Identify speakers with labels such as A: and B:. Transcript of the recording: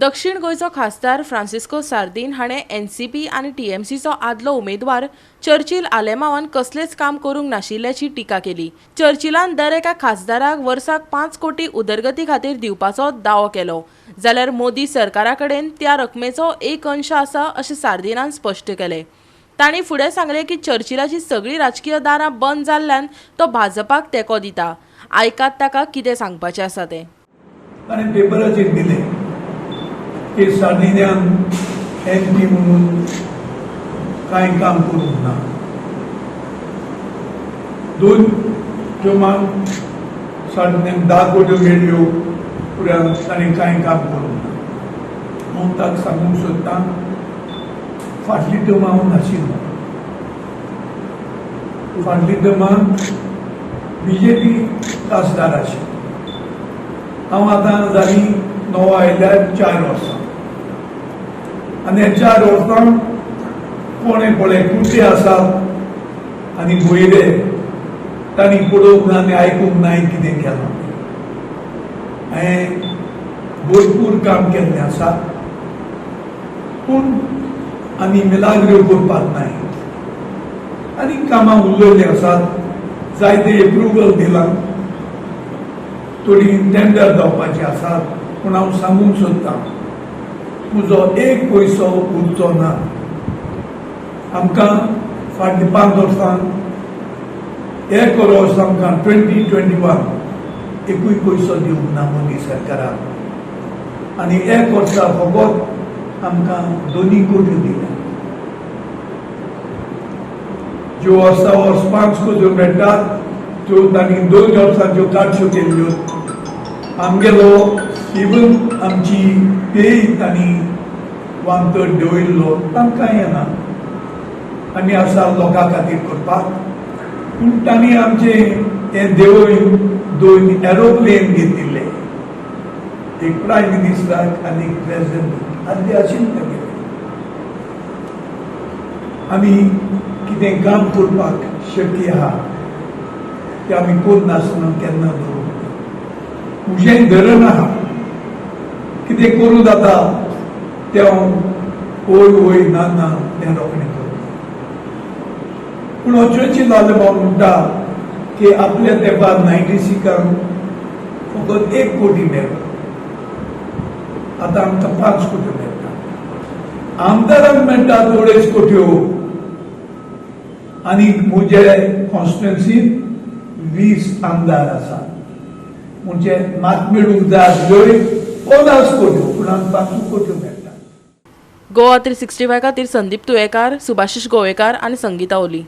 A: दक्षिण गोयचो खासदार फ्रांसिस्को सार्दिन हाणें एनसीपी आनी टीएमसीचो आदलो उमेदवार चर्चिल आलेमावान कसलेच काम करूंक नाशिल्ल्याची टिका केली। चर्चिलान दर एका खासदाराक वर्साक 5 कोटी उदरगती खातीर दिवपाचो दावो केलो, जाल्यार मोदी सरकारा कडेन त्या रकमेचो एक अंश आसा अशें सार्दिनान स्पश्ट केलें। तांणी फुडें सांगलें की चर्चिलाची सगळीं राजकीय दारां बंद जाल्ल्यान तो भाजपाक तेंको दिता। आयकात ताका कितें सांगपाचें आसा तें।
B: ताणें पेपराचेर दिलें की सार्दिन्यान एमपी म्हणून कांय काम करूंक ना। 2 टर्माक सार्दिन्याक 10 कोटी मेळ्ळ्यो, पुराय ताणें कांय काम करूंक ना। हांव ताका सांगूंक सोदतां, फाटली टर्म हांव नाशिल्लो। फाटली टर्माक बीजेपी खासदार आशिल्लो। हांव आतां जालीं 9 आयल्यार 4 वर्सां, आनी ह्या 4 वर्सांक कोणे पळय कुर्ते आसात आनी भोयरे तांणी पळोवंक ना आनी आयकूंक ना कितें केलां। हांवें भरपूर काम केल्लें आसा, पूण आनी मिलाग्र्यो करपाक नाय। आनी कामां उरलेलीं आसात, जायते एप्रुवल दिलां, थोडी टेंडर जावपाची आसात, पूण हांव सांगूंक सोदतां, म्हजो एक पयसो उरचो ना। आमकां फाटल्या 5 वर्सांक हे वर्स आमकां 2021 एकूय पयसो दिवंक ना मोदी सरकारान, आनी 1 वर्सा फकत आमकां 2 कोटी दिल्या। ज्यो वर्सा वर्स 5 कोटी मेळटात त्यो तांणी 2 वर्सांच्यो काडच्यो केल्ल्यो। आमगेलो इवन आमची पे तांणी 1/3 देंवयल्लो, तांकां येना आमी आसा लोकां खातीर करपाक। पूण तांणी आमचे हें देंवयन 2 एरोप्लेन घेतिल्ले, एक प्रायम मिनिस्टराक आनी एक प्रेसिडेंट आदी आशिल्ले तांगेले। आमी कितें काम करपाक शक्य आहा तें आमी करनासतना केन्ना दवरूंक ना। म्हजें धरण आहा, कितें करूं जाता तें हांव वय वय ना ना तें रोखडें करता। पूण हो चर्चिल आलेमाव म्हणटा की आपल्या तेंपार 96 फकत 1 कोटी मेळ्ळो, आतां आमकां 5 कोटी मेळटा। आमदारांक मेळटा 2.5 कोट्यो, आनी म्हजे कॉन्स्टिट्युएन्सींत 20 आमदार आसात, म्हणजे मात मेळूंक जाय आसल्यो 50 कोट्यो, पूण आमकां 5 कोट्यो मेळटा।
A: गोवा 365 खातीर संदीप तुयेकार, सुभाशीश गोवेकार आनी संगीता ओली।